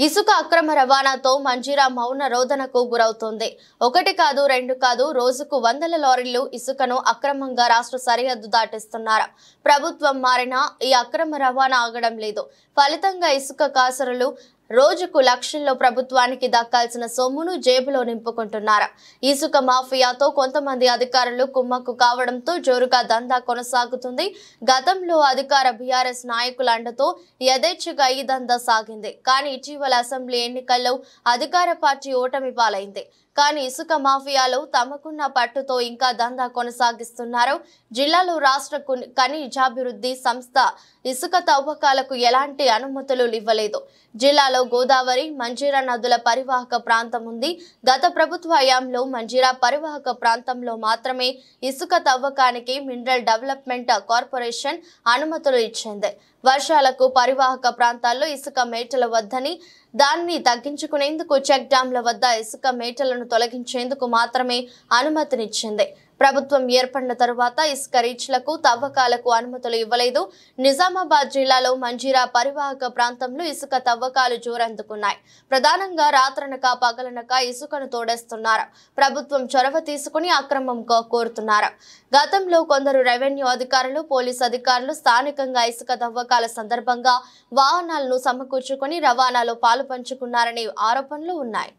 ఇసుక అక్రమ రవాణాతో మంజీరా మౌన రోదనకు గురవుతోంది. ఒకటి కాదు రెండు కాదు రోజుకు వందల లారీలు ఇసుకను అక్రమంగా రాష్ట్ర సరిహద్దు దాటిస్తున్నారు. ప్రభుత్వం మారినా ఈ అక్రమ రవాణా ఆగడం లేదు. ఫలితంగా ఇసుక కాసరులు రోజుకు లక్షల్లో ప్రభుత్వానికి దక్కాల్సిన సొమ్మును జేబులో నింపుకుంటున్నారు. ఇసుక మాఫియాతో కొంతమంది అధికారులు కుమ్మక్కు కావడంతో జోరుగా దందా కొనసాగుతుంది. గతంలో అధికార బీఆర్ఎస్ నాయకుల అండతో యథేచ్ఛగా ఈ దందా సాగింది. కానీ ఇటీవల అసెంబ్లీ ఎన్నికల్లో అధికార పార్టీ ఓటమి పాలైంది. కానీ ఇసుక మాఫియాలో తమకున్న పట్టుతో ఇంకా దందా కొనసాగిస్తున్నారు. జిల్లాలో రాష్ట్ర ఖనిజాభివృద్ధి సంస్థ ఇసుక తవ్వకాలకు ఎలాంటి అనుమతులు ఇవ్వలేదు. జిల్లాలో గోదావరి, మంజీరా నదుల పరివాహక ప్రాంతం ఉంది. గత ప్రభుత్వ హయాంలో మంజీరా పరివాహక ప్రాంతంలో మాత్రమే ఇసుక తవ్వకానికి మినరల్ డెవలప్మెంట్ కార్పొరేషన్ అనుమతులు ఇచ్చింది. వర్షాలకు పరివాహక ప్రాంతాల్లో ఇసుక మేటలు వద్దని, దాన్ని తగ్గించుకునేందుకు చెక్ డ్యాంల వద్ద ఇసుక మేటలను తొలగించేందుకు మాత్రమే అనుమతినిచ్చింది. ప్రభుత్వం ఏర్పడిన తరువాత ఇసుక రీచ్లకు తవ్వకాలకు అనుమతులు ఇవ్వలేదు. నిజామాబాద్ జిల్లాలో మంజీరా పరివాహక ప్రాంతంలో ఇసుక తవ్వకాలు జోరందుకున్నాయి. ప్రధానంగా రాత్రనక పగలనక ఇసుకను తోడేస్తున్నారు. ప్రభుత్వం చొరవ తీసుకుని అక్రమం కోరుతున్నారు. గతంలో కొందరు రెవెన్యూ అధికారులు, పోలీసు అధికారులు స్థానికంగా ఇసుక తవ్వకాల సందర్భంగా వాహనాలను సమకూర్చుకుని రవాణాలో పాలు పంచుకున్నారనే ఆరోపణలు ఉన్నాయి.